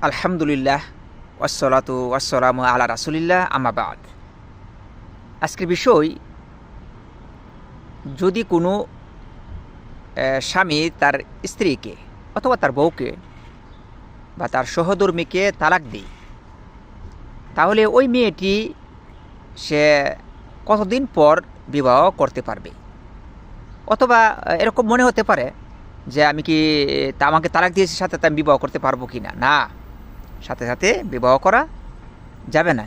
আলহামদুলিল্লাহ ওয়াসসালাতু ওয়াসসালামু আলা রাসূলিল্লাহ আম্মা বাদ। আজকের বিষয়, যদি কোনো স্বামী তার স্ত্রীকে অথবা তার বউকে বা তার সহধর্মীকে তালাক দেয়, তাহলে ওই মেয়েটি সে কতদিন পর বিবাহ করতে পারবে। অথবা এরকম মনে হতে পারে যে আমি কি আমাকে তালাক দিয়েছে, সাথে সাথে আমি বিবাহ করতে পারবো কি না। না, সাথে সাথে বিবাহ করা যাবে না।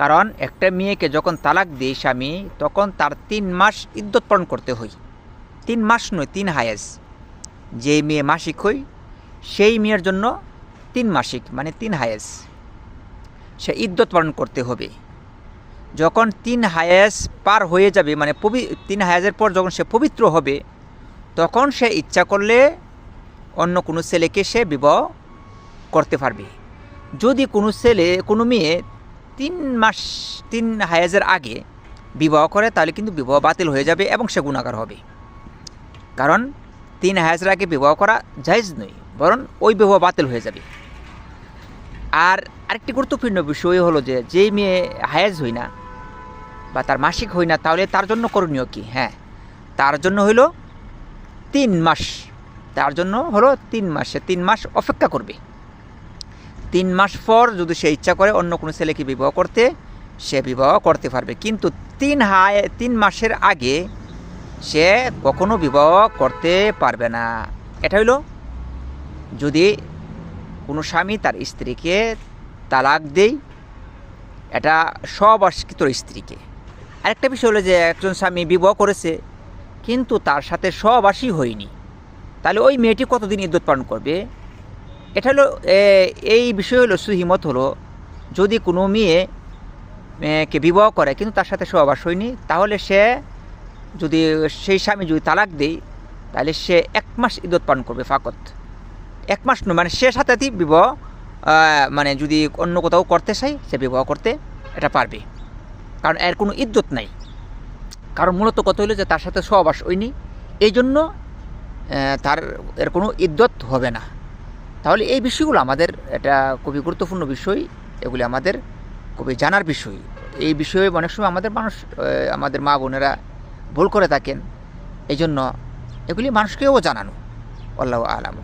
কারণ একটা মেয়েকে যখন তালাক দেয় স্বামী, তখন তার 3 মাস ইদ্যত পালন করতে হয়। 3 মাস নয়, 3 হায়েজ। যেই মেয়ে মাসিক হয় সেই মেয়ের জন্য 3 মাসিক মানে 3 হায়েজ সে ইদ্যত পালন করতে হবে। যখন 3 হায়েজ পার হয়ে যাবে, মানে 3 হায়েজের পর যখন সে পবিত্র হবে, তখন সে ইচ্ছা করলে অন্য কোনো ছেলেকে সে বিবাহ করতে পারবে। যদি কোনো মেয়ে 3 হায়েজের আগে বিবাহ করে, তাহলে কিন্তু বিবাহ বাতিল হয়ে যাবে এবং সে গুনাহগার হবে। কারণ 3 হায়েজের আগে বিবাহ করা জায়েজ নয়, বরং ওই বিবাহ বাতিল হয়ে যাবে। আর আরেকটি গুরুত্বপূর্ণ বিষয় হলো যে, যেই মেয়ে হায়েজ হয় না বা তার মাসিক হয় না, তাহলে তার জন্য করণীয় কি? হ্যাঁ, তার জন্য হলো 3 মাস। তার জন্য হলো 3 মাস। সে 3 মাস অপেক্ষা করবে। 3 মাস পর যদি সে ইচ্ছা করে অন্য কোনো ছেলেকে বিবাহ করতে, সে বিবাহ করতে পারবে। কিন্তু 3 মাসের আগে সে কখনো বিবাহ করতে পারবে না। এটা হইল যদি কোনো স্বামী তার স্ত্রীকে তালাক দেয়, এটা সহবাসকৃত স্ত্রীকে। আরেকটা বিষয় হলো যে, একজন স্বামী বিবাহ করেছে কিন্তু তার সাথে সহবাসী হয়নি, তাহলে ওই মেয়েটি কতদিন ইদ্যত পালন করবে? এটা হলো এই বিষয় হলো সুহিমত হলো, যদি কোনো মেয়েকে বিবাহ করে কিন্তু তার সাথে সহবাস হয়নি, তাহলে সেই স্বামী যদি তালাক দেয়, তাহলে সে 1 মাস ইদ্যত পালন করবে ফাকত। 1 মাস নয়, মানে সে সাথেই বিবাহ, মানে যদি অন্য কোথাও করতে চাই, সে বিবাহ করতে এটা পারবে। কারণ এর কোনো ইদ্যত নাই। কারণ মূলত কথা হলো যে তার সাথে সহবাস হয়নি, এই জন্য এর কোনো ইদ্যত হবে না। তাহলে এই বিষয়গুলো আমাদের, এটা খুবই গুরুত্বপূর্ণ বিষয়, এগুলি আমাদের খুবই জানার বিষয়। এই বিষয়ে অনেক সময় আমাদের মা বোনেরা ভুল করে থাকেন, এই জন্য এগুলি মানুষকেও জানানো। আল্লাহু আ'লাম।